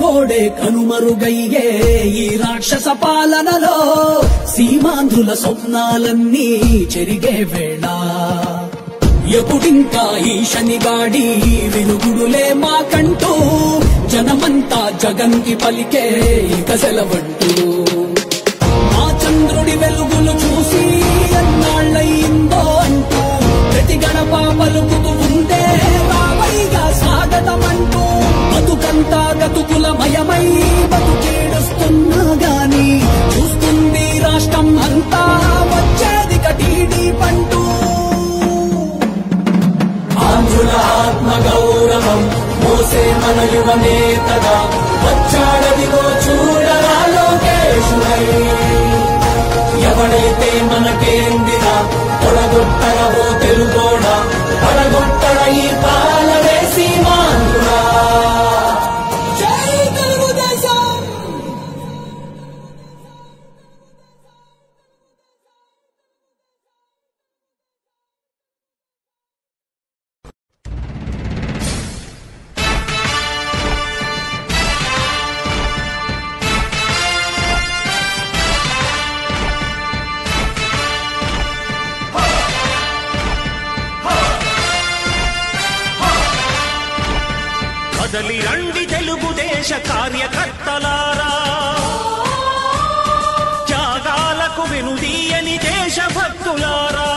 గోడే కనుమరుగయ్యే ఈ రాక్షస పాలనలో సీమాంధ్రుల స్వప్నాలన్నీ చెరిగే వేళ ఎప్పుడింకా ఈ శనిగాడి విరుగుడులే మాకంటూ జనమంతా జగన్కి పలికే ఇక సెలవంటూ మా చంద్రుడి వెలుగులు చూసి ఎన్నాళ్ళయిందో అంటూ ప్రతి గడప పలుకుతూ ఉందే రావయ్యా స్వాగతమంటూ బతుకంతా గతుకులమయమై బతుకేడుస్తున్నా గాని చూస్తుంది రాష్ట్రం అంతా వచ్చేదిక టీడీ పంటూ ఆంధ్రుల ఆత్మ గౌరవం మోసే మన యువ నేతగా వచ్చాడదిగో చూడరా లోకేశుడై ఎవడైతే మనకేందిరా పొడగొట్టరవో తెలుగోడా పడగొట్టర ఈ పాలనే సీమాంధ్రుడా జై తెలుగుదేశం కదలి రండి తెలుగుదేశ కార్యకర్తలారా త్యాగాలకు వెనుదీయని దేశభక్తులారా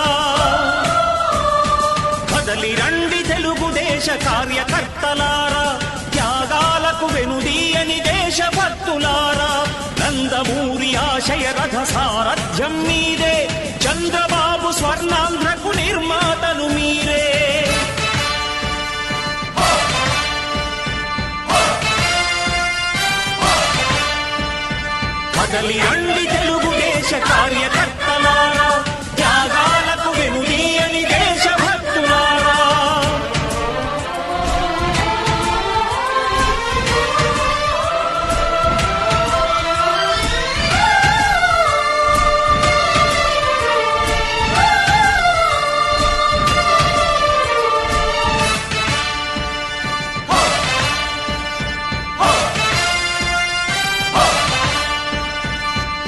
కదలి రండి తెలుగుదేశ కార్యకర్తలారా త్యాగాలకు వెనుదీయని దేశభక్తులారా నందమూరి ఆశయ రథ సారథ్యం మీదే చంద్రబాబు స్వర్ణాంధ్రకు నిర్మాతలు మీరే కదలి రండి తెలుగుదేశ కార్యకర్తలారా త్యాగాలకు వెనుదీయని దేశభక్తులారా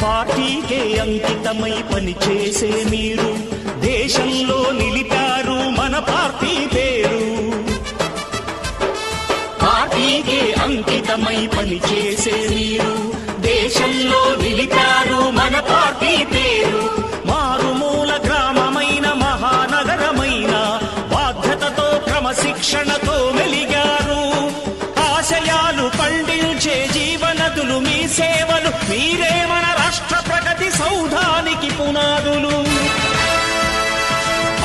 పార్టీకే అంకితమై పనిచేసే మీరు దేశంలో నిలిపారు మన పార్టీ పేరు పార్టీకే అంకితమై పనిచేసే మీరు దేశంలో నిలిపారు మన పార్టీ పేరు మారుమూల గ్రామమైన మహానగరమైన బాధ్యతతో క్రమశిక్షణతో మెలిగారు ఆశయాలు పండించే జీవనదులు మీ సేవలు మీరే మన రాష్ట్ర ప్రగతి సౌధానికి పునాదులు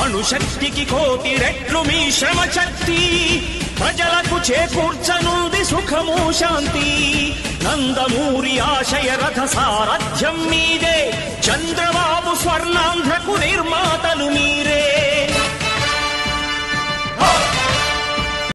అణుశక్తికి కోటి రెట్లు మీ శ్రమ శక్తి ప్రజలకు చేకూర్చనుంది సుఖము శాంతి నందమూరి ఆశయ రథ సారథ్యం మీదే చంద్రబాబు స్వర్ణాంధ్రకు నిర్మాతలు మీరే